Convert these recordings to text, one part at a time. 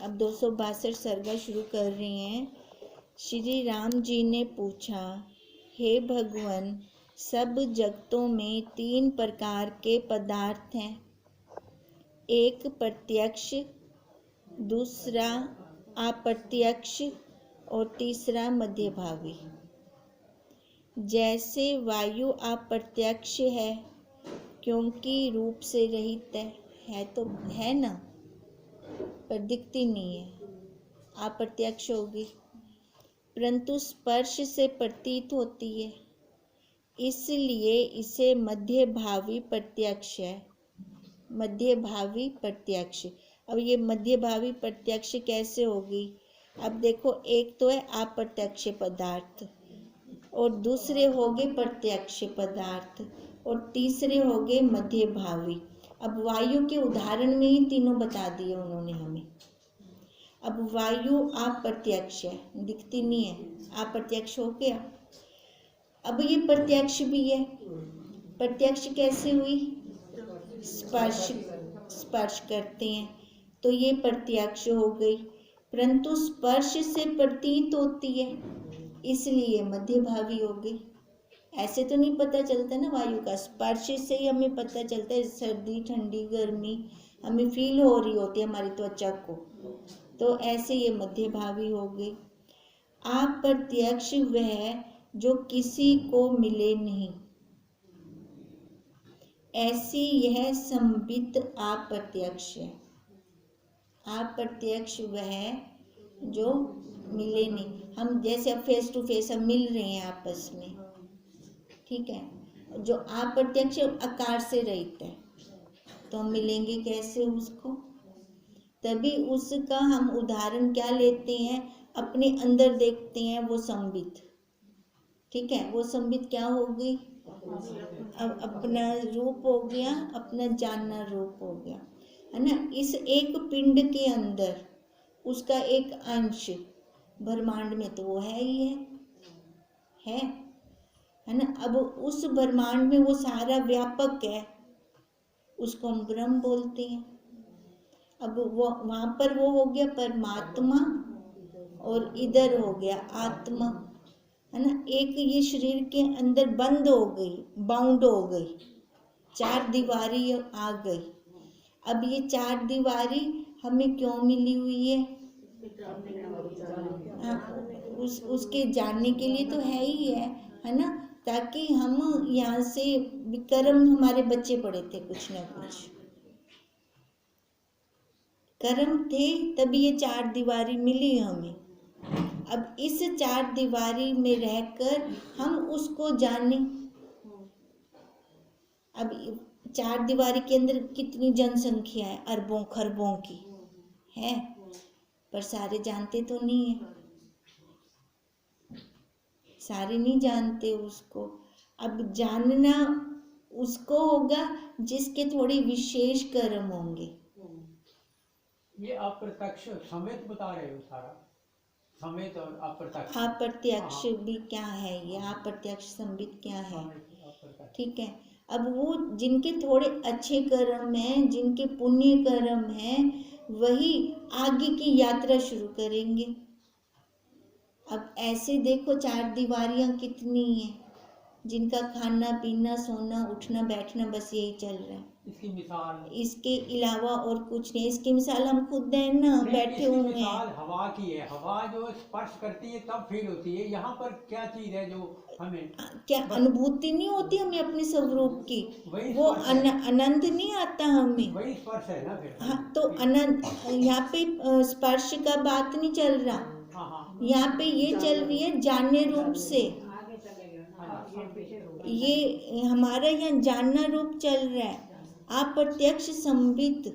अब 262 सर्गा शुरू कर रही हैं। श्री राम जी ने पूछा, हे भगवान, सब जगतों में 3 प्रकार के पदार्थ हैं, एक प्रत्यक्ष, दूसरा अप्रत्यक्ष और तीसरा मध्यभावी। जैसे वायु अप्रत्यक्ष है क्योंकि रूप से रहित है तो है ना, पर दिखती नहीं है, अप्रत्यक्ष होगी, परंतु स्पर्श से प्रतीत होती है, इसलिए इसे मध्यभावी प्रत्यक्ष है। मध्यभावी प्रत्यक्ष। अब ये मध्यभावी प्रत्यक्ष कैसे होगी? अब देखो, एक तो है अप्रत्यक्ष पदार्थ और दूसरे हो गए प्रत्यक्ष पदार्थ और तीसरे हो गए मध्यभावी। अब वायु के उदाहरण में ही तीनों बता दिए उन्होंने हमें। अब वायु अप्रत्यक्ष है, दिखती नहीं है, अप्रत्यक्ष हो गया। अब ये प्रत्यक्ष भी है। प्रत्यक्ष कैसे हुई? स्पर्श करते हैं तो ये प्रत्यक्ष हो गई, परंतु स्पर्श से प्रतीत होती है, इसलिए मध्यभावी हो गई। ऐसे तो नहीं पता चलता ना वायु का, स्पर्श से ही हमें पता चलता है, सर्दी ठंडी गर्मी हमें फील हो रही होती है हमारी त्वचा को, तो ऐसे ये मध्यभावी हो गई। अप्रत्यक्ष वह जो किसी को मिले नहीं, ऐसी यह संबित अप्रत्यक्ष है। अप्रत्यक्ष वह जो मिले नहीं, हम जैसे अब फेस टू फेस हम मिल रहे हैं आपस में, ठीक है। जो अप्रत्यक्ष आकार से रहित है तो हम मिलेंगे कैसे उसको? तभी उसका हम उदाहरण क्या लेते हैं, अपने अंदर देखते हैं, वो संबित, ठीक है। वो संबित क्या हो गई? अब अपना रूप हो गया, अपना जानना रूप हो गया, है ना। इस एक पिंड के अंदर उसका एक अंश, ब्रह्मांड में तो वो है ही है ना। अब उस ब्रह्मांड में वो सारा व्यापक है, उसको हम ब्रह्म बोलते हैं। अब वो वहाँ पर वो हो गया परमात्मा और इधर हो गया आत्मा, है ना। एक ये शरीर के अंदर बंद हो गई, बाउंड हो गई, 4 दीवारी आ गई। अब ये 4 दीवारी हमें क्यों मिली हुई है? उसके जानने के लिए तो है ही है ना, ताकि हम यहाँ से कर्म, हमारे बच्चे पड़े थे कुछ ना कुछ कर्म थे, तभी ये 4 दीवारी मिली हमें। अब इस 4 दीवारी में रहकर हम उसको जाने। अब 4 दीवारी के अंदर कितनी जनसंख्या है, अरबों खरबों की है, पर सारे जानते तो नहीं है, सारे नहीं जानते उसको। अब जानना उसको होगा जिसके थोड़े विशेष कर्म होंगे। ये अप्रत्यक्ष समेत बता रहे हो, सारा समेत और अप्रत्यक्ष। अप्रत्यक्ष भी क्या है, ये अप्रत्यक्ष संबित क्या है, ठीक है। अब वो जिनके थोड़े अच्छे कर्म हैं, जिनके पुण्य कर्म हैं, वही आगे की यात्रा शुरू करेंगे। अब ऐसे देखो 4 दीवारियां कितनी हैं, जिनका खाना पीना सोना उठना बैठना बस यही चल रहा है। इसकी मिसाल, इसके अलावा और कुछ नहीं। इसकी मिसाल हम खुद हैं ना, बैठे हुए हैं। हवा की है, हवा जो स्पर्श करती है तब फील होती है। यहाँ पर क्या चीज है जो हमें क्या अनुभूति नहीं होती हमें अपने स्वरूप की? वो आनंद नहीं आता हमें, वही स्पर्श है ना फिर। हाँ, तो आनंद यहाँ पे स्पर्श का बात नहीं चल रहा, यहाँ पे ये चल रही है जानने रूप से। ये हमारा यहाँ जानना रूप चल रहा है, अप्रत्यक्ष संबित,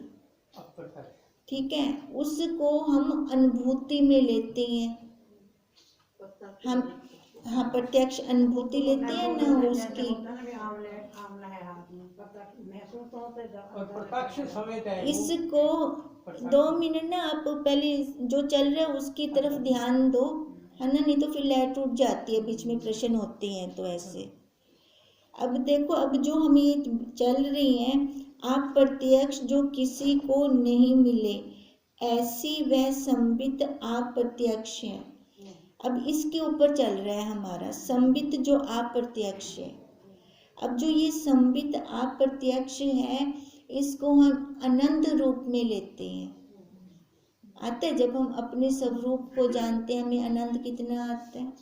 ठीक है। उसको हम अनुभूति में लेते हैं, हम हाँ प्रत्यक्ष अनुभूति लेते हैं ना उसकी। इसको 2 मिनट ना आप पहले जो चल रहा है उसकी तरफ ध्यान दो, है ना, नहीं तो फिर लहर टूट जाती है, बीच में प्रश्न होते हैं तो ऐसे। अब देखो, अब जो हम ये चल रही हैं, आप प्रत्यक्ष जो किसी को नहीं मिले, ऐसी वह संबित अप्रत्यक्ष है। अब इसके ऊपर चल रहा है हमारा संबित जो अप्रत्यक्ष है। अब जो ये संबित अप्रत्यक्ष है इसको हम अनंत रूप में लेते हैं। आता है जब हम अपने स्वरूप को जानते हैं, हमें आनंद कितना आता है।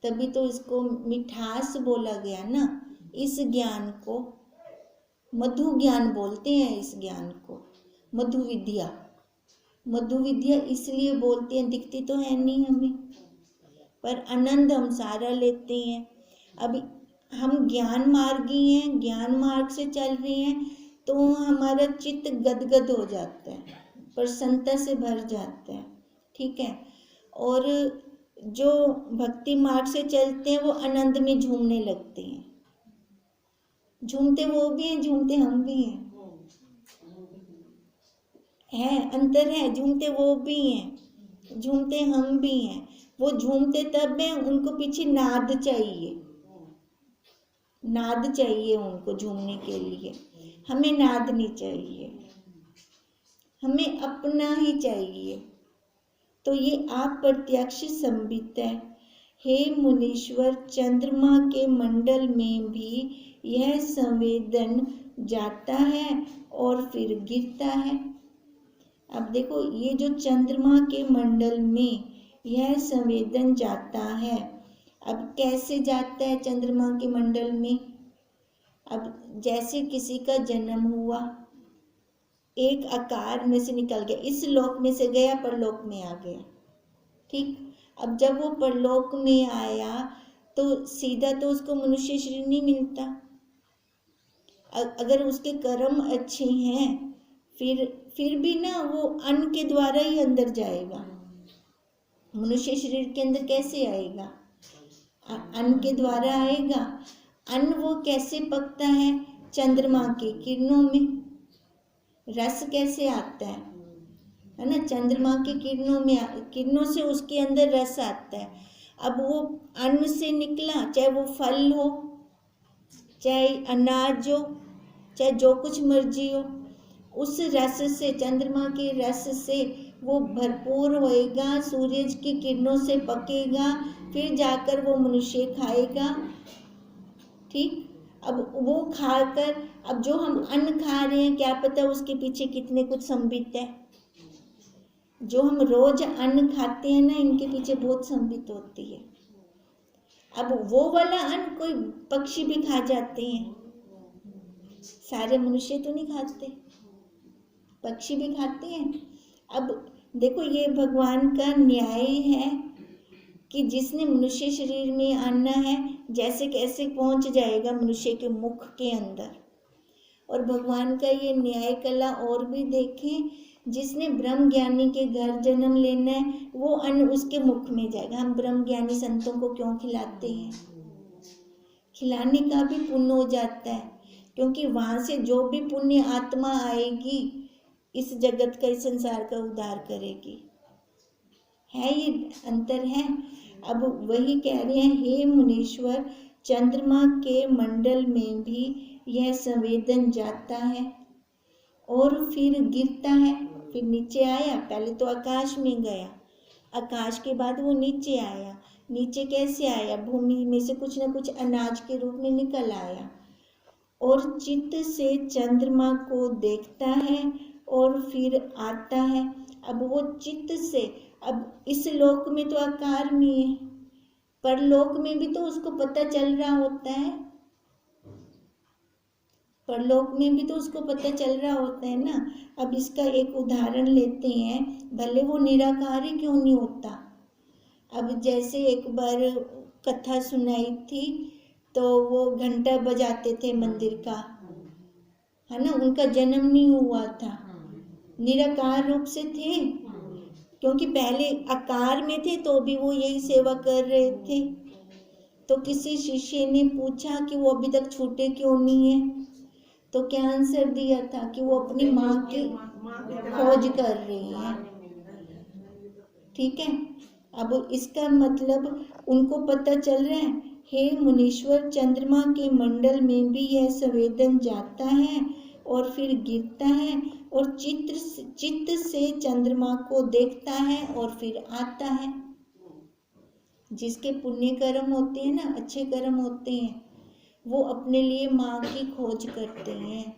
तभी तो इसको मिठास बोला गया ना। इस ज्ञान को मधु ज्ञान बोलते हैं। इस ज्ञान को मधु विद्या, मधु विद्या इसलिए बोलते हैं, दिखती तो है नहीं हमें, पर आनंद हम सारा लेते हैं। अब हम ज्ञान मार्गी हैं, ज्ञान मार्ग से चल रहे हैं, तो हमारा चित्त गदगद हो जाता है, प्रसन्नता से भर जाता है। ठीक है। और जो भक्ति मार्ग से चलते हैं वो आनंद में झूमने लगते हैं। झूमते वो भी हैं, झूमते हम भी हैं। अंतर है, झूमते वो भी हैं, झूमते हम भी हैं। वो झूमते तब हैं, उनको पीछे नाद चाहिए, नाद चाहिए उनको झूमने के लिए। हमें नाद नहीं चाहिए, हमें अपना ही चाहिए। तो ये अप्रत्यक्ष संबित है। हे मुनीश्वर, चंद्रमा के मंडल में भी यह संवेदन जाता है और फिर गिरता है। अब देखो, ये जो चंद्रमा के मंडल में यह संवेदन जाता है, अब कैसे जाता है चंद्रमा के मंडल में? अब जैसे किसी का जन्म हुआ, एक आकार में से निकल गया, इस लोक में से गया, परलोक में आ गया। ठीक। अब जब वो परलोक में आया तो सीधा तो उसको मनुष्य शरीर नहीं मिलता। अगर उसके कर्म अच्छे हैं फिर भी ना वो अन्न के द्वारा ही अंदर जाएगा। मनुष्य शरीर के अंदर कैसे आएगा? अन्न के द्वारा आएगा। अन्न वो कैसे पकता है? चंद्रमा की किरणों में। रस कैसे आता है ना? चंद्रमा की किरणों में, किरणों से उसके अंदर रस आता है। अब वो अन्न से निकला, चाहे वो फल हो, चाहे अनाज हो, चाहे जो कुछ मर्जी हो, उस रस से, चंद्रमा के रस से वो भरपूर होएगा, सूरज की किरणों से पकेगा, फिर जाकर वो मनुष्य खाएगा। ठीक। अब वो खाकर, अब जो हम अन्न खा रहे हैं, क्या पता उसके पीछे कितने कुछ संबित है। जो हम रोज अन्न खाते हैं ना, इनके पीछे बहुत संबित होती है। अब वो वाला अन्न कोई पक्षी भी खा जाते हैं, सारे मनुष्य तो नहीं खाते, पक्षी भी खाते हैं। अब देखो, ये भगवान का न्याय है कि जिसने मनुष्य शरीर में आना है, जैसे कैसे पहुंच जाएगा मनुष्य के मुख के अंदर। और भगवान का ये न्याय कला और भी देखें, जिसने ब्रह्म ज्ञानी के घर जन्म लेना है, वो अन्न उसके मुख में जाएगा। हम ब्रह्म ज्ञानी संतों को क्यों खिलाते हैं? खिलाने का भी पुण्य हो जाता है, क्योंकि वहाँ से जो भी पुण्य आत्मा आएगी, इस जगत का, इस संसार का उद्धार करेगी। है ये अंतर है। अब वही कह रहे हैं, हे मुनीश्वर, चंद्रमा के मंडल में भी यह संवेदन जाता है और फिर गिरता है, फिर नीचे आया। पहले तो आकाश में गया, आकाश के बाद वो नीचे आया। नीचे कैसे आया? भूमि में से कुछ न कुछ अनाज के रूप में निकल आया, और चित्त से चंद्रमा को देखता है और फिर आता है। अब वो चित्त से, अब इस लोक में तो आकार में है, परलोक में भी तो उसको पता चल रहा होता है, परलोक में भी तो उसको पता चल रहा होता है ना। अब इसका एक उदाहरण लेते हैं, भले वो निराकार ही क्यों नहीं होता। अब जैसे एक बार कथा सुनाई थी, तो वो घंटा बजाते थे मंदिर का, है ना, उनका जन्म नहीं हुआ था, निराकार रूप से थे, क्योंकि पहले आकार में थे तो भी वो यही सेवा कर रहे थे। तो किसी शिष्य ने पूछा कि वो अभी तक छूटे क्यों नहीं है, तो क्या आंसर दिया था कि वो अपनी माँ की खोज कर रही है। ठीक है। अब इसका मतलब उनको पता चल रहा है, हे मुनीश्वर, चंद्रमा के मंडल में भी यह संवेदन जाता है और फिर गिरता है, और चित्त से चंद्रमा को देखता है और फिर आता है। जिसके पुण्य कर्म होते हैं ना, अच्छे कर्म होते हैं, वो अपने लिए माँ की खोज करते हैं,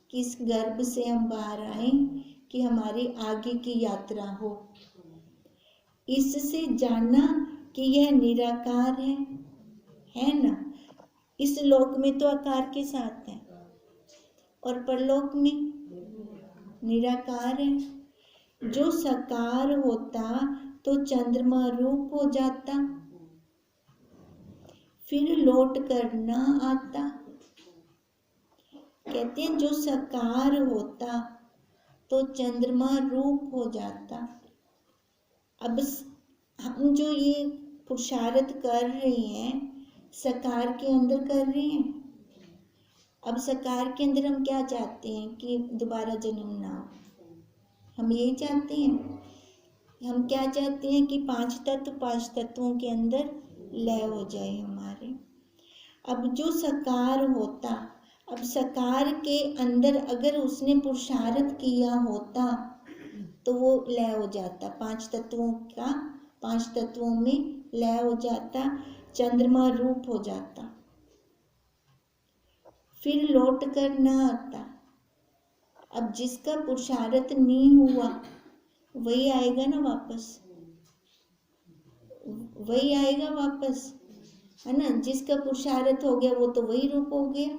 किस गर्भ से हम बाहर आए कि हमारी आगे की यात्रा हो। इससे जानना कि यह निराकार है ना। इस लोक में तो आकार के साथ है और परलोक में निराकार है। जो साकार होता तो चंद्रमा रूप हो जाता, फिर लौट कर न आता। कहते हैं जो साकार होता तो चंद्रमा रूप हो जाता। अब हम जो ये पुरुषार्थ कर रहे हैं साकार के अंदर कर रहे हैं। अब साकार के अंदर हम क्या चाहते हैं कि दोबारा जन्म ना हो, हम यही चाहते हैं। हम क्या चाहते हैं कि पांच तत्वों के अंदर लय हो जाए हमारे। अब जो साकार होता, अब साकार के अंदर अगर उसने पुरुषार्थ किया होता तो वो लय हो जाता, पांच तत्वों में लय हो जाता, चंद्रमा रूप हो जाता, फिर लौट कर न आता। अब जिसका पुरुषार्थ नहीं हुआ वही आएगा ना वापस, वही आएगा वापस, है ना। जिसका पुरुषार्थ हो गया वो तो वही रूप हो गया।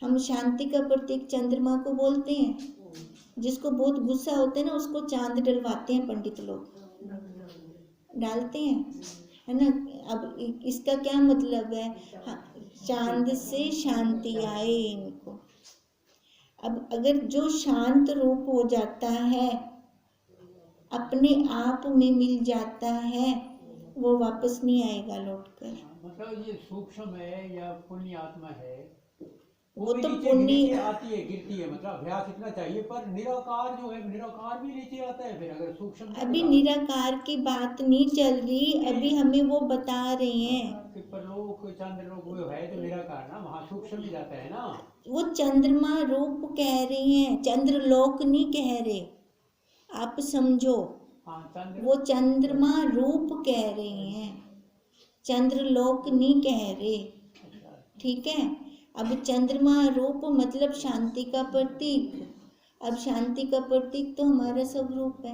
हम शांति का प्रतीक चंद्रमा को बोलते हैं। जिसको बहुत गुस्सा होता है ना उसको चांद डलवाते हैं, पंडित लोग डालते हैं, है ना। अब इसका क्या मतलब है, चांद से शांति आए इनको। अब अगर जो शांत रूप हो जाता है, अपने आप में मिल जाता है, वो वापस नहीं आएगा लौटकर। मतलब ये सूक्ष्म है या पुण्य आत्मा है, वो भी तो नीचे पुण्य आती है, गिरती है, मतलब अभ्यास इतना चाहिए। पर निराकार जो है, निराकार भी नीचे आता है फिर अगर सूक्ष्म। अभी निराकार की बात नहीं चल रही, अभी हमें वो बता रहे हैं। परलोक चंद्रलोक वो है जो निराकार ना, वहाँ सूक्ष्म भी जाता है ना। वो चंद्रमा रूप कह रहे हैं, चंद्रलोक नहीं कह रहे, आप समझो। वो चंद्रमा रूप कह रहे हैं, चंद्रलोक नहीं कह रहे, ठीक है। अब चंद्रमा रूप मतलब शांति का प्रतीक। अब शांति का प्रतीक तो हमारा स्वरूप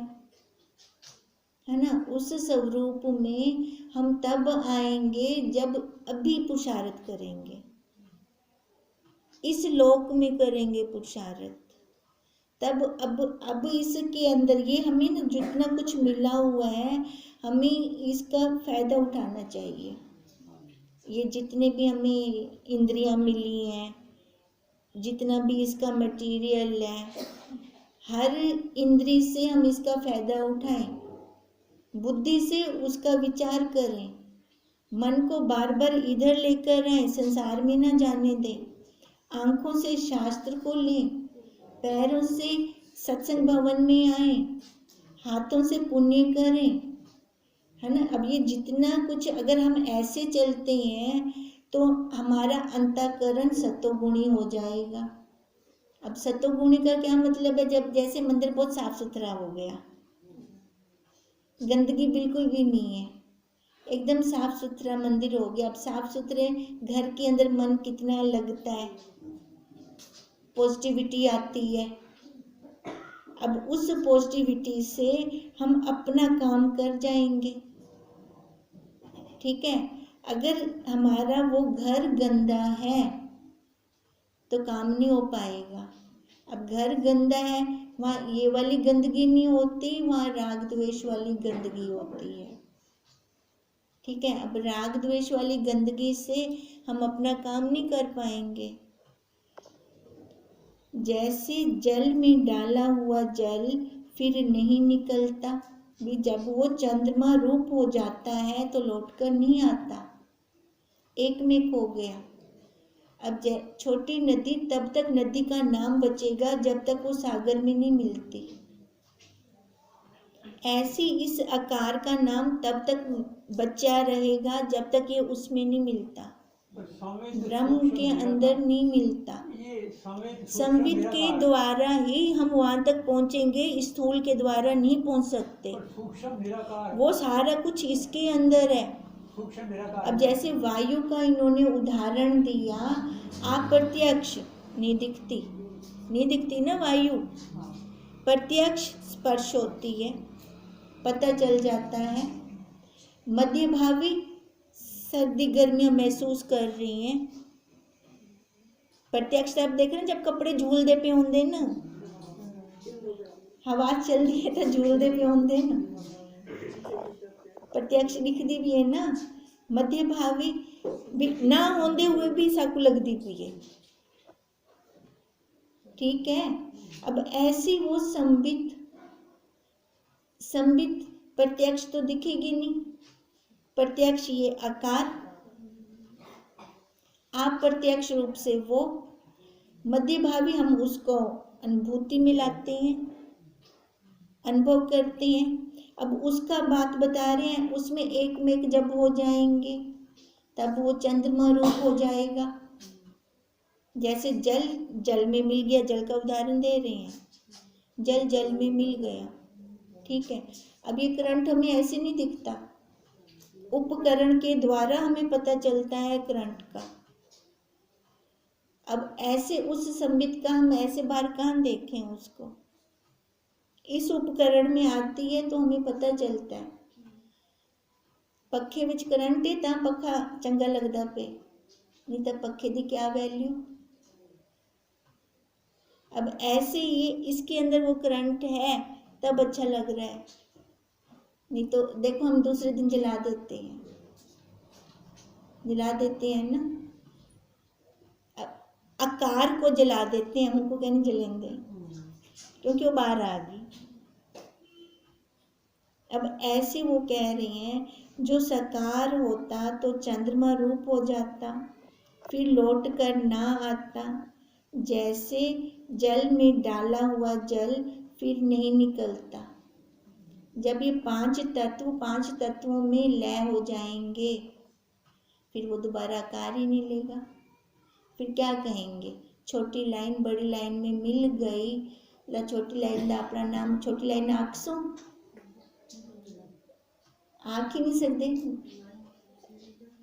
है ना। उस स्वरूप में हम तब आएंगे जब अभी पुरुषार्थ करेंगे, इस लोक में करेंगे पुरुषार्थ, तब अब इसके अंदर ये हमें ना जितना कुछ मिला हुआ है हमें इसका फायदा उठाना चाहिए। ये जितने भी हमें इंद्रियां मिली हैं, जितना भी इसका मटेरियल है, हर इंद्री से हम इसका फायदा उठाएं, बुद्धि से उसका विचार करें, मन को बार बार इधर लेकर आए, संसार में ना जाने दें, आंखों से शास्त्र को लें, पैरों से सत्संग भवन में आए, हाथों से पुण्य करें, है ना। अब ये जितना कुछ अगर हम ऐसे चलते हैं तो हमारा अंतःकरण सत्वगुणी हो जाएगा। अब सत्वगुणी का क्या मतलब है, जब जैसे मंदिर बहुत साफ सुथरा हो गया, गंदगी बिल्कुल भी नहीं है, एकदम साफ सुथरा मंदिर हो गया। अब साफ सुथरे घर के अंदर मन कितना लगता है, पॉजिटिविटी आती है। अब उस पॉजिटिविटी से हम अपना काम कर जाएंगे, ठीक है। अगर हमारा वो घर गंदा है तो काम नहीं हो पाएगा। अब घर गंदा है, वहाँ ये वाली गंदगी नहीं होती, वहाँ राग द्वेष वाली गंदगी होती है, ठीक है। अब राग द्वेष वाली गंदगी से हम अपना काम नहीं कर पाएंगे। जैसे जल में डाला हुआ जल फिर नहीं निकलता, भी जब वो चंद्रमा रूप हो जाता है तो लौटकर नहीं आता, एक में खो गया। अब छोटी नदी तब तक नदी का नाम बचेगा जब तक वो सागर में नहीं मिलती। ऐसी इस आकार का नाम तब तक बचा रहेगा जब तक ये उसमें नहीं मिलता। पर संवेद ब्रह्म सूक्ष्म के निराकार, अंदर नहीं मिलता। ये संवेद सूक्ष्म संवित के निराकार, द्वारा ही हम वहां तक पहुंचेंगे, स्थूल के द्वारा नहीं पहुंच सकते। पर सूक्ष्म निराकार, वो सारा कुछ इसके अंदर है। सूक्ष्म निराकार। अब जैसे वायु का इन्होंने उदाहरण दिया, अप्रत्यक्ष नहीं दिखती ना वायु, हाँ, प्रत्यक्ष स्पर्श होती है, पता चल जाता है। मध्य भावी सर्दी गर्मियां महसूस कर रही हैं, प्रत्यक्ष आप देख रहे हैं, जब कपड़े झूलदे पे होंगे ना, हवा चल रही है तो झूलदे पे होंगे ना, प्रत्यक्ष दिखती भी है ना। मध्य भावी ना होंदे हुए भी साकू लगती भी है, ठीक है। अब ऐसी वो संबित प्रत्यक्ष तो दिखेगी नहीं, प्रत्यक्ष ये आकार, अप्रत्यक्ष रूप से वो मध्य भावी, हम उसको अनुभूति में लाते हैं, अनुभव करते हैं। अब उसका बात बता रहे हैं, उसमें एक में एक जब हो जाएंगे तब वो चंद्रमा रूप हो जाएगा। जैसे जल में मिल गया, जल का उदाहरण दे रहे हैं, जल में मिल गया, ठीक है। अब ये करंट हमें ऐसे नहीं दिखता, उपकरण के द्वारा हमें पता चलता है करंट का। अब ऐसे उस संबित का हम ऐसे बार कहाँ देखें उसको, इस उपकरण में आती है तो हमें पता चलता है। पखे विच करंट है तां पखा चंगा लगदा पे, नहीं तो पखे दी क्या वैल्यू। अब ऐसे ही इसके अंदर वो करंट है तब अच्छा लग रहा है, नहीं तो देखो हम दूसरे दिन जला देते हैं ना, आकार को जला देते हैं, हमको क्या नहीं जलेंगे क्योंकि वो बाहर आ गई। अब ऐसे वो कह रहे हैं, जो साकार होता तो चंद्रमा रूप हो जाता, फिर लौट कर ना आता, जैसे जल में डाला हुआ जल फिर नहीं निकलता। जब ये पांच तत्वों में लय हो जाएंगे, फिर वो दोबारा आकार ही नहीं लेगा। फिर क्या कहेंगे, छोटी लाइन बड़ी लाइन में मिल गई, ला छोटी लाइन का अपना नाम छोटी लाइन आखसो, आँख ही नहीं सकते,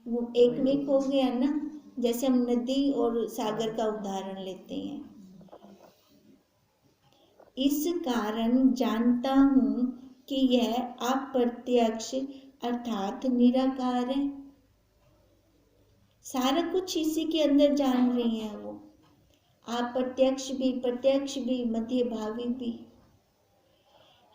वो एक में एक हो गया ना। जैसे हम नदी और सागर का उदाहरण लेते हैं, इस कारण जानता हूँ कि यह अप्रत्यक्ष अर्थात निराकार है। सारा कुछ इसी के अंदर जान रही हैं वो, अप्रत्यक्ष भी प्रत्यक्ष भी मध्य भावी भी।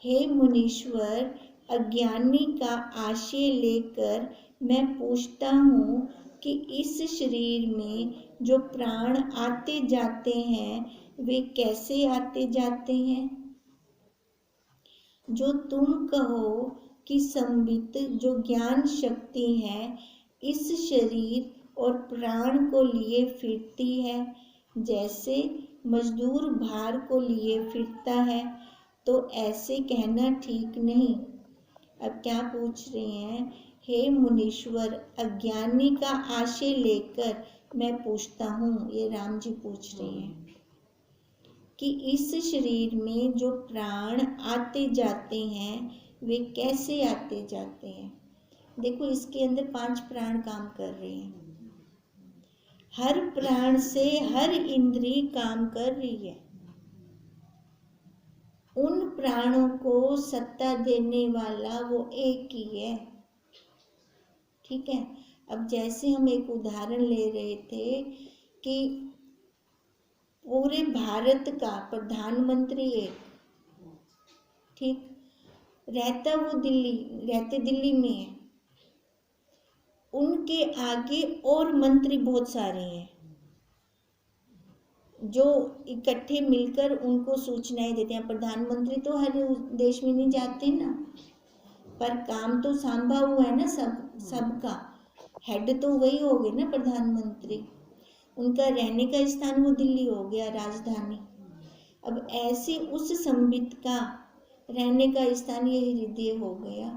हे मुनीश्वर, अज्ञानी का आशय लेकर मैं पूछता हूँ कि इस शरीर में जो प्राण आते जाते हैं वे कैसे आते जाते हैं। जो तुम कहो कि संबित जो ज्ञान शक्ति है इस शरीर और प्राण को लिए फिरती है, जैसे मजदूर भार को लिए फिरता है, तो ऐसे कहना ठीक नहीं। अब क्या पूछ रहे हैं, हे मुनीश्वर, अज्ञानी का आशय लेकर मैं पूछता हूँ, ये राम जी पूछ रहे हैं कि इस शरीर में जो प्राण आते जाते हैं वे कैसे आते जाते हैं। देखो इसके अंदर 5 प्राण काम कर रहे हैं, हर प्राण से हर इंद्रिय काम कर रही है। उन प्राणों को सत्ता देने वाला वो एक ही है, ठीक है। अब जैसे हम एक उदाहरण ले रहे थे कि पूरे भारत का प्रधानमंत्री एक, ठीक, रहते दिल्ली में है, उनके आगे और मंत्री बहुत सारे हैं जो इकट्ठे मिलकर उनको सूचनाएं देते हैं। प्रधानमंत्री तो हर देश में नहीं जाते ना, पर काम तो सांभा हुआ है ना सबका हेड तो वही हो गए ना प्रधानमंत्री। उनका रहने का स्थान वो दिल्ली हो गया, राजधानी। अब ऐसे उस संबित का रहने का स्थान ये हृदय हो गया।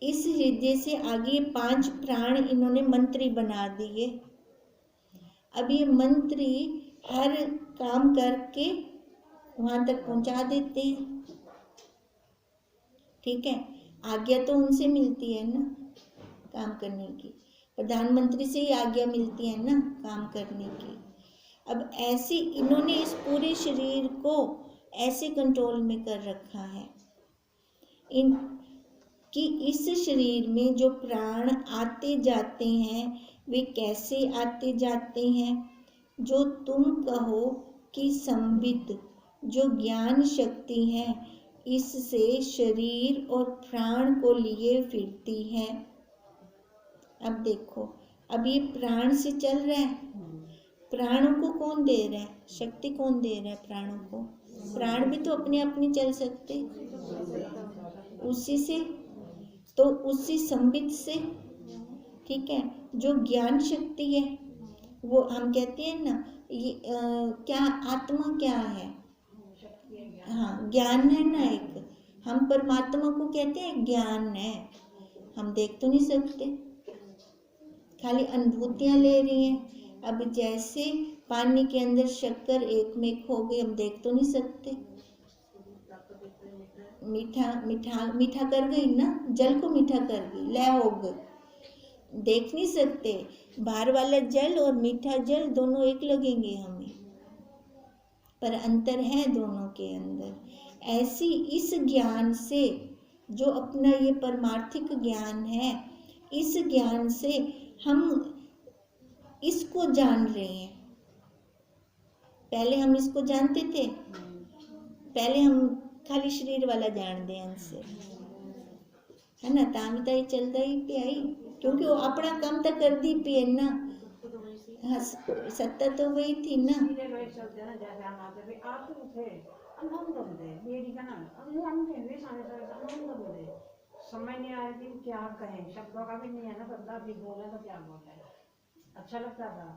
इस हृदय से आगे ये 5 प्राण इन्होंने मंत्री बना दिए। अब ये मंत्री हर काम करके वहां तक पहुंचा देते हैं, ठीक है। आज्ञा तो उनसे मिलती है ना काम करने की, प्रधानमंत्री से ही आज्ञा मिलती है ना काम करने की। अब ऐसे इन्होंने इस पूरे शरीर को ऐसे कंट्रोल में कर रखा है इन कि इस शरीर में जो प्राण आते जाते हैं वे कैसे आते जाते हैं। जो तुम कहो कि संबित जो ज्ञान शक्ति है इससे शरीर और प्राण को लिए फिरती है। अब देखो, अब ये प्राण से चल रहा है, प्राणों को कौन दे रहा है, शक्ति कौन दे रहा है प्राणों को। प्राण भी तो अपने आप नहीं चल सकते, उसी से, तो उसी संबित से, ठीक है। जो ज्ञान शक्ति है वो हम कहते हैं ना, ये क्या आत्मा क्या है, हाँ ज्ञान है ना एक। हम परमात्मा को कहते हैं ज्ञान है, हम देख तो नहीं सकते, खाली अनुभूतियां ले रही हैं। अब जैसे पानी के अंदर शक्कर एक में एक हो गई, हम देख तो नहीं सकते, मीठा मीठा मीठा कर गई ना, जल को मीठा कर गई, लय हो गई, देख नहीं सकते। बाहर वाला जल और मीठा जल दोनों एक लगेंगे हमें, पर अंतर है दोनों के अंदर। ऐसी इस ज्ञान से, जो अपना ये परमार्थिक ज्ञान है, इस ज्ञान से हम इसको जान रहे हैं। पहले हम इसको जानते थे, पहले हम खाली शरीर वाला जानते हैं हमसे, है ना, तामिता ही चलता ही पे आई, क्योंकि वो अपना काम तो कर दी पे ना, हाँ सत्ता तो वही थी ना। समझ नहीं आ रही थी क्या कहें, शब्दों का भी नहीं है ना बंदा, भी बोले तो क्या बोले। अच्छा लगता था,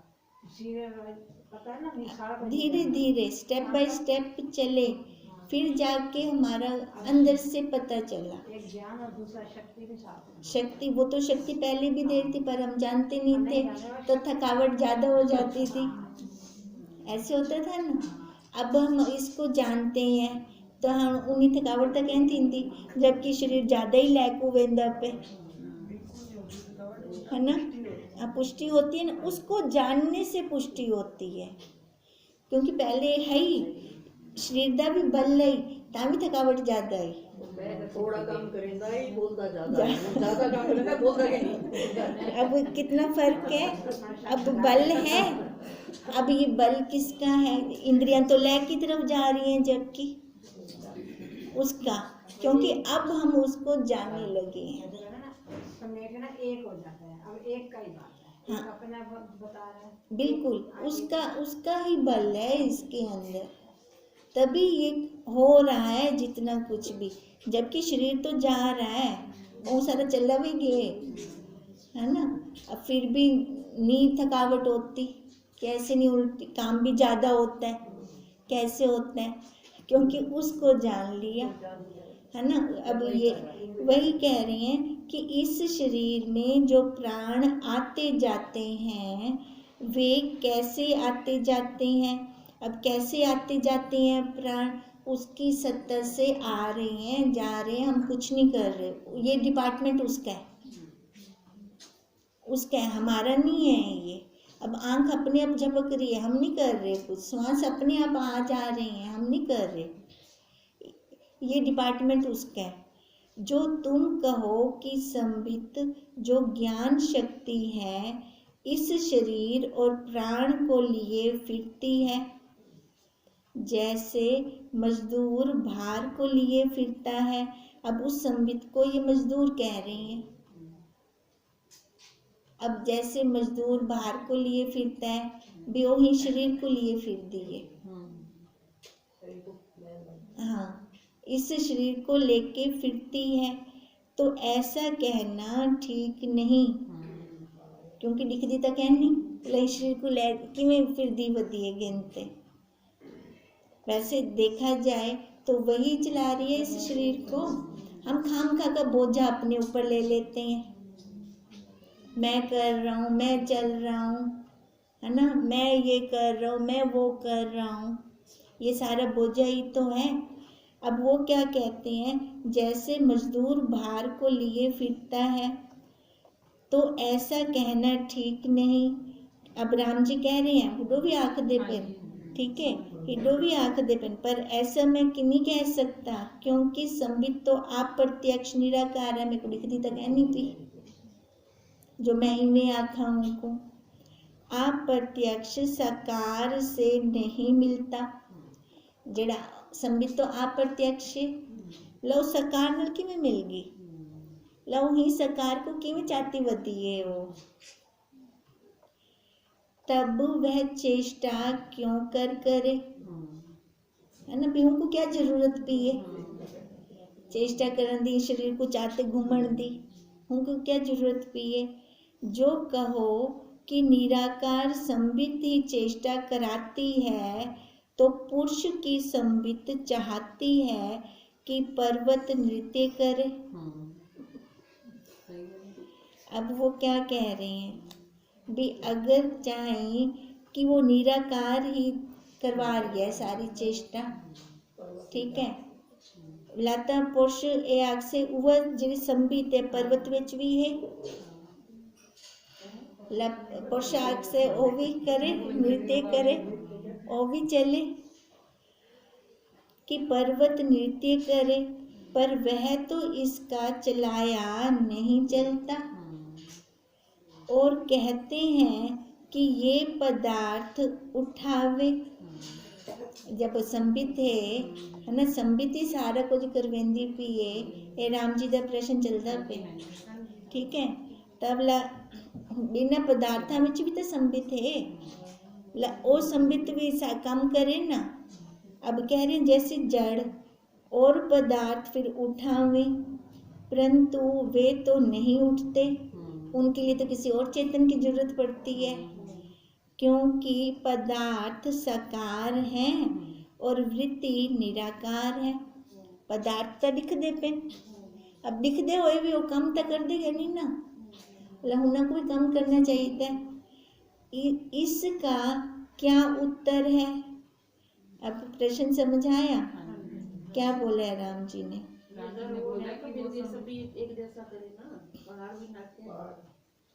पता है ना, सारा धीरे धीरे स्टेप बाय स्टेप चले, फिर जाके हमारा अंदर से पता चला। एक ज्ञान और दूसरा शक्ति भी साथ। शक्ति, वो तो शक्ति पहले भी देर थी पर हम जानते नहीं थे, तो थकावट ज्यादा हो जाती थी, ऐसे होता था ना। अब हम इसको जानते हैं तो हम उन्हीं थकावट तक कहती थी, जबकि शरीर ज्यादा ही लैक हुए पे, है ना, पुष्टि होती है ना, उसको जानने से पुष्टि होती है। क्योंकि पहले है ही शरीर दा भी बल नहीं, ता भी थकावट ज्यादा है, थोड़ा काम करेंदा ही बोलता ज्यादा काम करेंदा बोलता नहीं। अब कितना फर्क है, अब बल है, अब ये बल किसका है, इंद्रियां तो लय की तरफ जा रही हैं, जबकि उसका, क्योंकि अब हम उसको जानने लगे हैं। समेटना एक हो जाता है, अब एक का ही बात है, हाँ, अपना बता रहा है, बिल्कुल उसका ही बल है इसके अंदर, तभी ये हो रहा है जितना कुछ भी। जबकि शरीर तो जा रहा है, वो सारा चला भी गए, है ना, अब फिर भी नहीं थकावट होती, कैसे नहीं, उल्टी काम भी ज़्यादा होता है, कैसे होता है, क्योंकि उसको जान लिया, है ना। अब ये वही कह रही हैं कि इस शरीर में जो प्राण आते जाते हैं वे कैसे आते जाते हैं। अब कैसे आते जाते हैं प्राण, उसकी सत्ता से आ रहे हैं, जा रहे हैं, हम कुछ नहीं कर रहे, ये डिपार्टमेंट उसका है, हमारा नहीं है ये। अब आंख अपने आप झपक रही है, हम नहीं कर रहे कुछ, श्वास अपने आप आ जा रहे हैं, हम नहीं कर रहे, ये डिपार्टमेंट उसका है। जो तुम कहो कि संबित जो ज्ञान शक्ति है इस शरीर और प्राण को लिए फिरती है, जैसे मजदूर भार को लिए फिरता है। अब उस संबित को ये मजदूर कह रही हैं। अब जैसे मजदूर भार को लिए फिरता है, वो ही शरीर को लिए फिर दिए, हाँ, इस शरीर को लेके फिरती है, तो ऐसा कहना ठीक नहीं, क्योंकि दिखती तो कह नहीं शरीर को ले किमें फिरदी वधी है गिनते। वैसे देखा जाए तो वही चला रही है इस शरीर को, हम खामखा का बोझा अपने ऊपर ले लेते हैं। मैं कर रहा हूँ, मैं चल रहा हूँ, है ना, मैं ये कर रहा हूँ, मैं वो कर रहा हूँ, ये सारा बोझा ही तो है। अब वो क्या कहते हैं, जैसे मजदूर भार को लिए फिरता है, तो ऐसा कहना ठीक नहीं। अब राम जी कह रहे हैं हिडो भी आख दे पेन, ठीक है, हिडो भी आख दे पेन, पर ऐसा मैं नहीं कह सकता, क्योंकि संबित तो आप प्रत्यक्ष निराकार है। मेरे को दिखती तो कहनी पी जो मैं इन्हें आखा उनको। आप प्रत्यक्ष साकार से नहीं मिलता। जड़ा संबित तो आप प्रत्यक्ष लो साकार नल किवें मिल गई, लो ही साकार को किवें चाहती वती है वो। तब वह चेष्टा क्यों कर करे, है ना, भी उनको क्या जरूरत पी है चेष्टा करन दी, शरीर को चाहते घूमन दी, उनको क्या जरूरत पी है। जो कहो कि निराकार संबित ही चेष्टा कराती है, तो पुरुष की संबित चाहती है कि पर्वत नृत्य करे। अब वो क्या कह रहे हैं भी, अगर चाहे कि वो निराकार ही करवा रही है सारी चेष्टा, ठीक है, लाता पुरुष ए आग से वह जिहड़ी संबित है पर्वत विच भी है, पुरुष आग से वो भी करे, नृत्य करे, वो भी चले कि पर्वत नृत्य करे, पर वह तो इसका चलाया नहीं चलता। और कहते हैं कि ये पदार्थ उठावे, जब संबित है ना, संबित ही सारा कुछ करवेंदी पी है। ये राम जी का प्रश्न चलता पे, ठीक है, तब ला बिना पदार्थां विच भी तो संबित है, ला वो संबित भी काम करे ना। अब कह रहे हैं जैसे जड़ और पदार्थ फिर उठावे, परंतु वे तो नहीं उठते, उनके लिए तो किसी और चेतन की जरूरत पड़ती है, क्योंकि पदार्थ साकार हैं और वृत्ति निराकार है। पदार्थ तो दिख दे पे, अब दिख दे होए भी वो काम तो कर देगा नहीं ना, लहुना को भी काम करना चाहिए था। इसका क्या उत्तर है? अब प्रश्न समझ आया क्या बोला है राम जी ने? बोला कि वो सभी एक जैसा करे ना, पहाड़ भी नाचते हैं,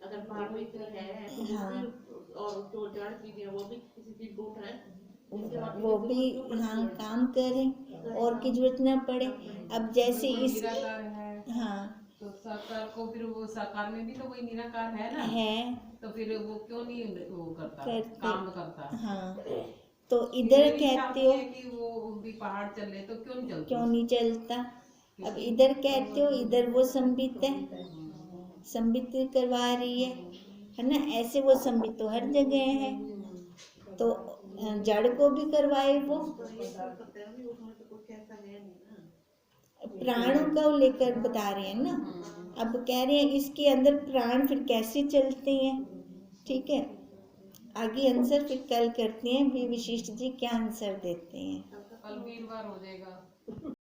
अगर पहाड़ में इतनी है तो वो हाँ। भी, और जो जड़ चीजें हैं वो भी किसी चीज को उठाए, वो भी हाँ काम करें और की जरूरत ना पड़े। अब जैसे इस निराकार है, हाँ तो साकार को फिर वो साकार में भी तो वही निराकार है ना, है, तो फिर वो क्यों नहीं वो करता, करते, काम करता। हाँ, तो इधर कहते हो है कि वो भी पहाड़ चले तो क्यों नहीं चलता, क्यों नहीं चलता। अब इधर कहते हो इधर वो संबित है, संबित करवा रही है ना, ऐसे वो संबित तो हर जगह है, तो जड़ को भी करवाए वो, प्राणों को लेकर बता रहे हैं ना। अब कह रहे हैं इसके अंदर प्राण फिर कैसे चलते हैं, ठीक है, आगे आंसर फिर कल करते हैं भी, विशिष्ट जी क्या आंसर देते हैं। कल वीरवार हो जाएगा।